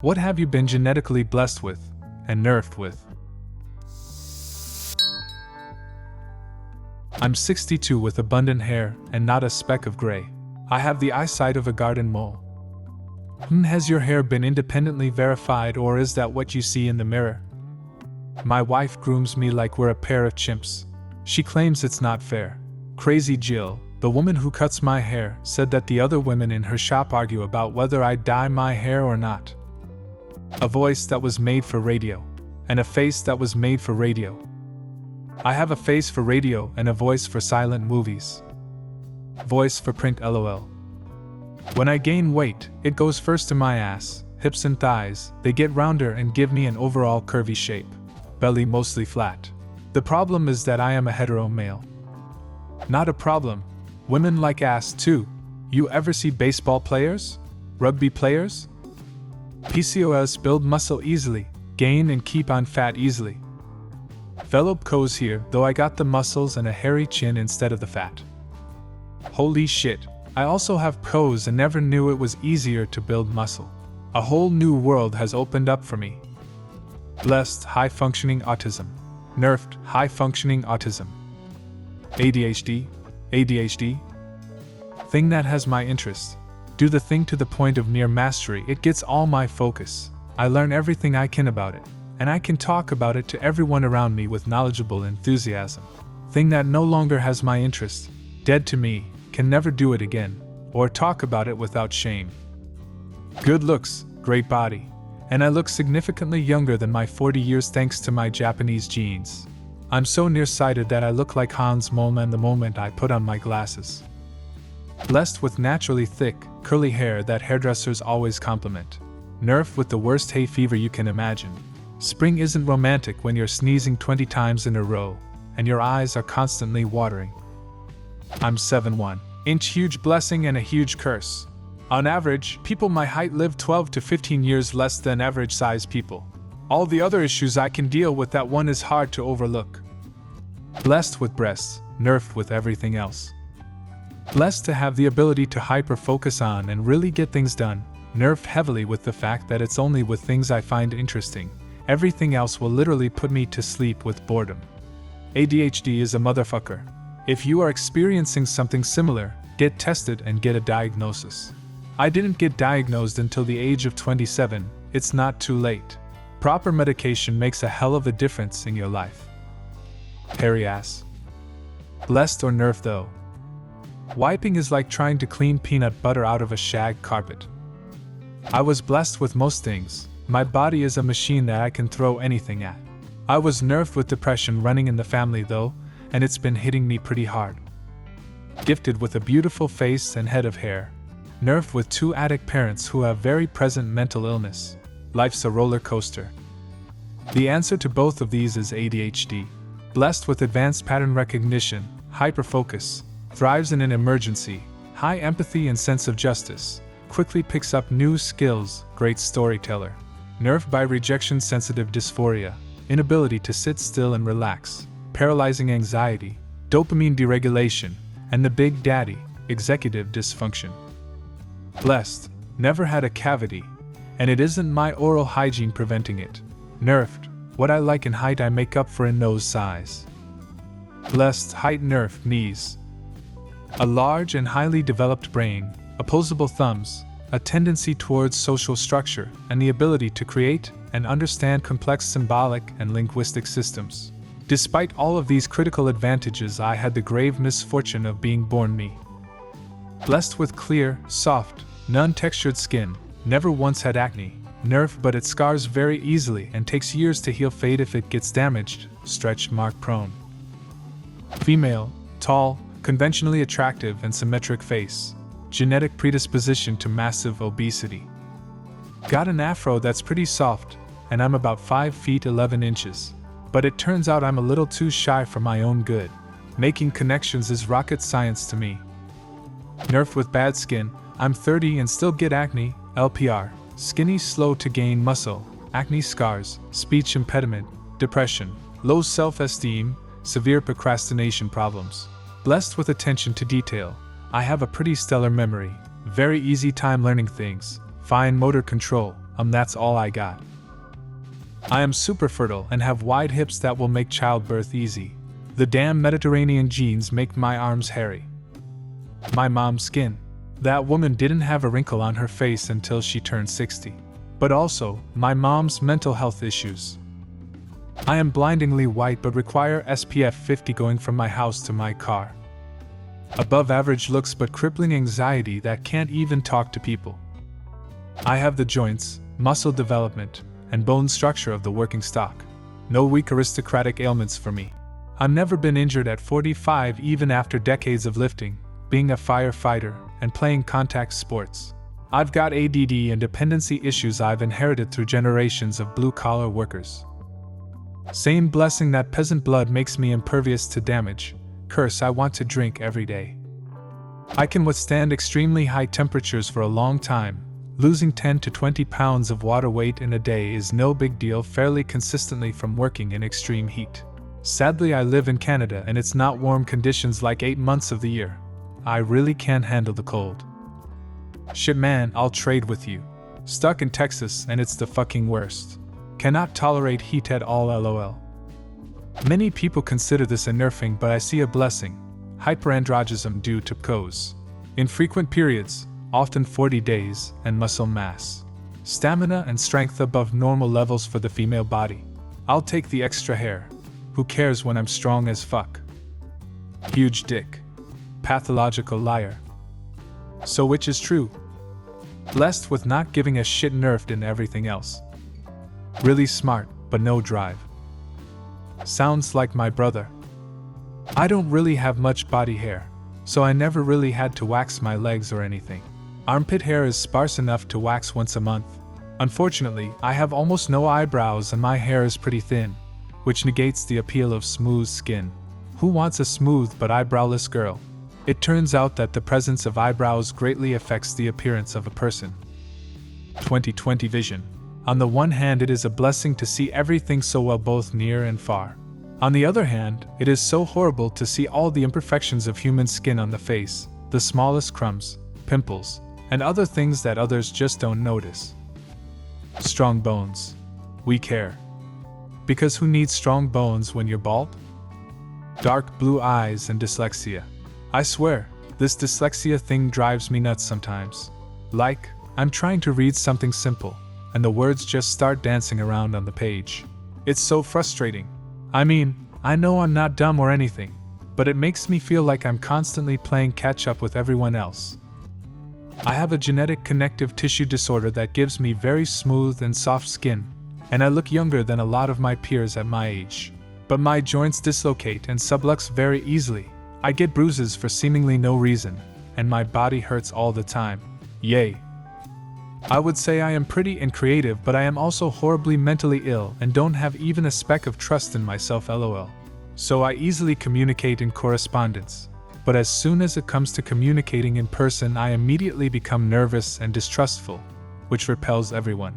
What have you been genetically blessed with and nerfed with? I'm 62 with abundant hair and not a speck of gray. I have the eyesight of a garden mole. Has your hair been independently verified, or is that what you see in the mirror? My wife grooms me like we're a pair of chimps. She claims it's not fair. Crazy Jill, the woman who cuts my hair, said that the other women in her shop argue about whether I dye my hair or not. A voice that was made for radio, and a face that was made for radio. I have a face for radio and a voice for silent movies. Voice for print, lol. When I gain weight, it goes first to my ass, hips and thighs. They get rounder and give me an overall curvy shape. Belly mostly flat. The problem is that I am a hetero male. Not a problem. Women like ass too. You ever see baseball players? Rugby players? PCOS build muscle easily, gain and keep on fat easily. Fellow pcos here, though I got the muscles and a hairy chin instead of the fat. Holy shit, I also have pcos and never knew it was easier to build muscle. A whole new world has opened up for me. Blessed high-functioning autism. Nerfed high-functioning autism. ADHD. Thing that has my interest. Do the thing to the point of near mastery. It gets all my focus. I learn everything I can about it, and I can talk about it to everyone around me with knowledgeable enthusiasm. Thing that no longer has my interest, dead to me, can never do it again, or talk about it without shame. Good looks, great body, and I look significantly younger than my 40 years thanks to my Japanese genes. I'm so nearsighted that I look like Hans Moleman the moment I put on my glasses. Blessed with naturally thick, curly hair that hairdressers always compliment. Nerfed with the worst hay fever you can imagine. Spring isn't romantic when you're sneezing 20 times in a row, and your eyes are constantly watering. I'm 7'1" huge blessing and a huge curse. On average, people my height live 12 to 15 years less than average size people. All the other issues I can deal with, that one is hard to overlook. Blessed with breasts, nerfed with everything else. Blessed to have the ability to hyper-focus on and really get things done, nerfed heavily with the fact that it's only with things I find interesting. Everything else will literally put me to sleep with boredom. ADHD is a motherfucker. If you are experiencing something similar, get tested and get a diagnosis. I didn't get diagnosed until the age of 27, it's not too late. Proper medication makes a hell of a difference in your life. Hairy ass. Blessed or nerfed though? Wiping is like trying to clean peanut butter out of a shag carpet. I was blessed with most things. My body is a machine that I can throw anything at. I was nerfed with depression running in the family though, and it's been hitting me pretty hard. Gifted with a beautiful face and head of hair. Nerfed with 2 addict parents who have very present mental illness. Life's a roller coaster. The answer to both of these is ADHD. Blessed with advanced pattern recognition, hyperfocus, thrives in an emergency, high empathy and sense of justice, quickly picks up new skills, great storyteller. Nerfed by rejection-sensitive dysphoria, inability to sit still and relax, paralyzing anxiety, dopamine deregulation, and the big daddy, executive dysfunction. Blessed, never had a cavity, and it isn't my oral hygiene preventing it. Nerfed, what I like in height I make up for in nose size. Blessed, height nerfed, knees. A large and highly developed brain, opposable thumbs, a tendency towards social structure, and the ability to create and understand complex symbolic and linguistic systems. Despite all of these critical advantages, I had the grave misfortune of being born me. Blessed with clear, soft, non-textured skin, never once had acne, nerfed but it scars very easily and takes years to heal, fade if it gets damaged, stretch mark prone. Female, tall, conventionally attractive and symmetric face. Genetic predisposition to massive obesity. Got an afro that's pretty soft, and I'm about 5 feet 11 inches. But it turns out I'm a little too shy for my own good. Making connections is rocket science to me. Nerfed with bad skin, I'm 30 and still get acne, LPR, skinny, slow to gain muscle, acne scars, speech impediment, depression, low self-esteem, severe procrastination problems. Blessed with attention to detail, I have a pretty stellar memory, very easy time learning things, fine motor control, That's all I got. I am super fertile and have wide hips that will make childbirth easy. The damn Mediterranean genes make my arms hairy. My mom's skin. That woman didn't have a wrinkle on her face until she turned 60. But also, my mom's mental health issues. I am blindingly white but require SPF 50 going from my house to my car. Above average looks but crippling anxiety that can't even talk to people. I have the joints, muscle development, and bone structure of the working stock. No weak aristocratic ailments for me. I've never been injured at 45 even after decades of lifting, being a firefighter, and playing contact sports. I've got ADD and dependency issues I've inherited through generations of blue-collar workers. Same blessing that peasant blood makes me impervious to damage. Curse, I want to drink every day. I can withstand extremely high temperatures for a long time. Losing 10 to 20 pounds of water weight in a day is no big deal fairly consistently from working in extreme heat. Sadly, I live in Canada and it's not warm conditions like 8 months of the year. I really can't handle the cold. Shit man, I'll trade with you. Stuck in Texas and it's the fucking worst. Cannot tolerate heat at all, lol. Many people consider this a nerfing, but I see a blessing. Hyperandrogenism due to PCOS. Infrequent periods, often 40 days, and muscle mass. Stamina and strength above normal levels for the female body. I'll take the extra hair. Who cares when I'm strong as fuck? Huge dick. Pathological liar. So which is true? Blessed with not giving a shit, nerfed in everything else. Really smart, but no drive. Sounds like my brother. I don't really have much body hair, so I never really had to wax my legs or anything. Armpit hair is sparse enough to wax once a month. Unfortunately, I have almost no eyebrows and my hair is pretty thin, which negates the appeal of smooth skin. Who wants a smooth but eyebrowless girl? It turns out that the presence of eyebrows greatly affects the appearance of a person. 20/20 vision. On the one hand, it is a blessing to see everything so well both near and far. On the other hand, it is so horrible to see all the imperfections of human skin on the face, the smallest crumbs, pimples, and other things that others just don't notice. Strong bones. Weak hair. Because who needs strong bones when you're bald? Dark blue eyes and dyslexia. I swear, this dyslexia thing drives me nuts sometimes. Like, I'm trying to read something simple, and the words just start dancing around on the page. It's so frustrating. I mean, I know I'm not dumb or anything, but it makes me feel like I'm constantly playing catch up with everyone else. I have a genetic connective tissue disorder that gives me very smooth and soft skin, and I look younger than a lot of my peers at my age. But my joints dislocate and sublux very easily. I get bruises for seemingly no reason, and my body hurts all the time. Yay. I would say I am pretty and creative, but I am also horribly mentally ill and don't have even a speck of trust in myself, lol. So I easily communicate in correspondence, but as soon as it comes to communicating in person, I immediately become nervous and distrustful, which repels everyone.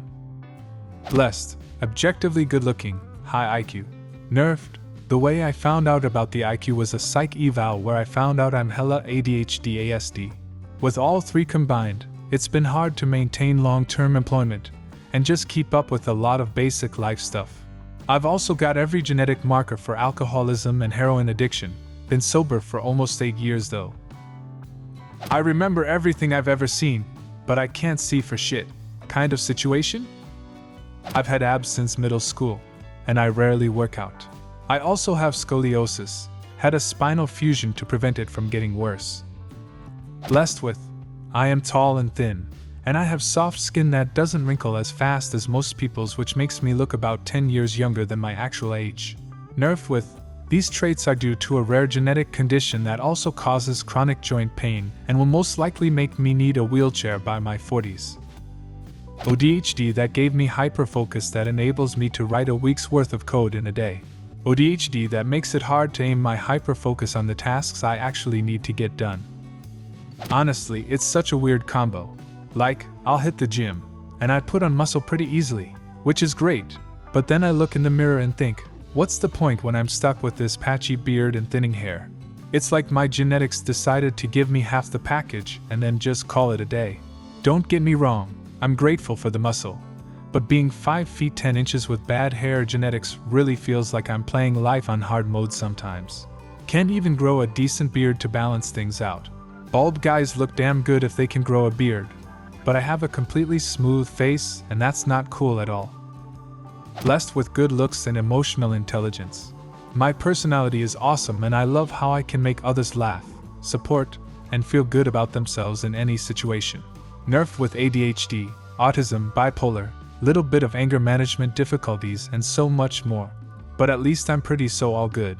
Blessed, objectively good looking, high IQ. Nerfed. The way I found out about the IQ was a psych eval where I found out I'm hella ADHD ASD. With all three combined, it's been hard to maintain long-term employment and just keep up with a lot of basic life stuff. I've also got every genetic marker for alcoholism and heroin addiction. Been sober for almost 8 years though. I remember everything I've ever seen, but I can't see for shit. Kind of situation? I've had abs since middle school, and I rarely work out. I also have scoliosis, had a spinal fusion to prevent it from getting worse. Blessed with, I am tall and thin, and I have soft skin that doesn't wrinkle as fast as most people's, which makes me look about 10 years younger than my actual age. Nerfed with, these traits are due to a rare genetic condition that also causes chronic joint pain and will most likely make me need a wheelchair by my 40s. ADHD that gave me hyperfocus that enables me to write a week's worth of code in a day. ADHD that makes it hard to aim my hyperfocus on the tasks I actually need to get done. Honestly, it's such a weird combo. Like, I'll hit the gym, and I put on muscle pretty easily, which is great, but then I look in the mirror and think, what's the point when I'm stuck with this patchy beard and thinning hair? It's like my genetics decided to give me half the package and then just call it a day. Don't get me wrong, I'm grateful for the muscle, But being 5 feet 10 inches with bad hair genetics really feels like I'm playing life on hard mode sometimes. Can't even grow a decent beard to balance things out. Bald guys look damn good if they can grow a beard. But I have a completely smooth face, and that's not cool at all. Blessed with good looks and emotional intelligence. My personality is awesome, and I love how I can make others laugh, support, and feel good about themselves in any situation. Nerfed with ADHD, autism, bipolar, little bit of anger management difficulties, and so much more. But at least I'm pretty so all good.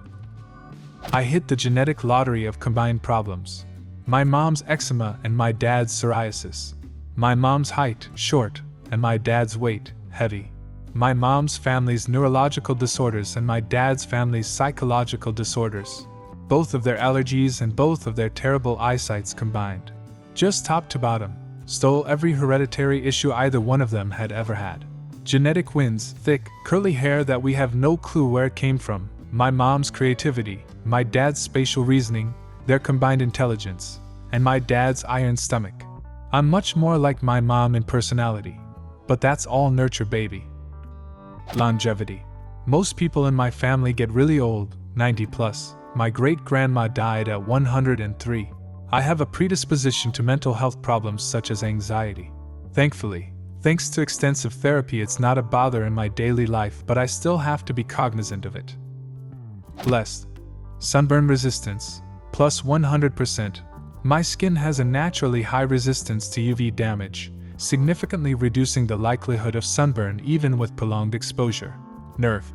I hit the genetic lottery of combined problems. My mom's eczema and my dad's psoriasis. My mom's height, short, and my dad's weight, heavy. My mom's family's neurological disorders and my dad's family's psychological disorders. Both of their allergies and both of their terrible eyesights combined. Just top to bottom, stole every hereditary issue either one of them had ever had. Genetic wins, thick, curly hair that we have no clue where it came from, my mom's creativity, my dad's spatial reasoning, their combined intelligence, and my dad's iron stomach. I'm much more like my mom in personality, but that's all nurture, baby. Longevity. Most people in my family get really old, 90 plus. My great-grandma died at 103. I have a predisposition to mental health problems such as anxiety. Thankfully, thanks to extensive therapy, it's not a bother in my daily life, but I still have to be cognizant of it. Blessed. Sunburn resistance, plus 100%. My skin has a naturally high resistance to UV damage, significantly reducing the likelihood of sunburn even with prolonged exposure. Nerve.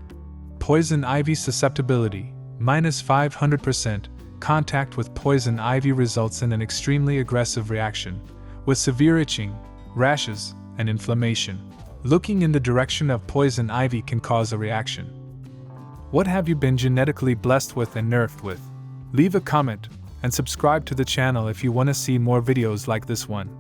Poison ivy susceptibility, minus 500%. Contact with poison ivy results in an extremely aggressive reaction, with severe itching, rashes, and inflammation. Looking in the direction of poison ivy can cause a reaction. What have you been genetically blessed with and nerfed with? Leave a comment and subscribe to the channel if you want to see more videos like this one.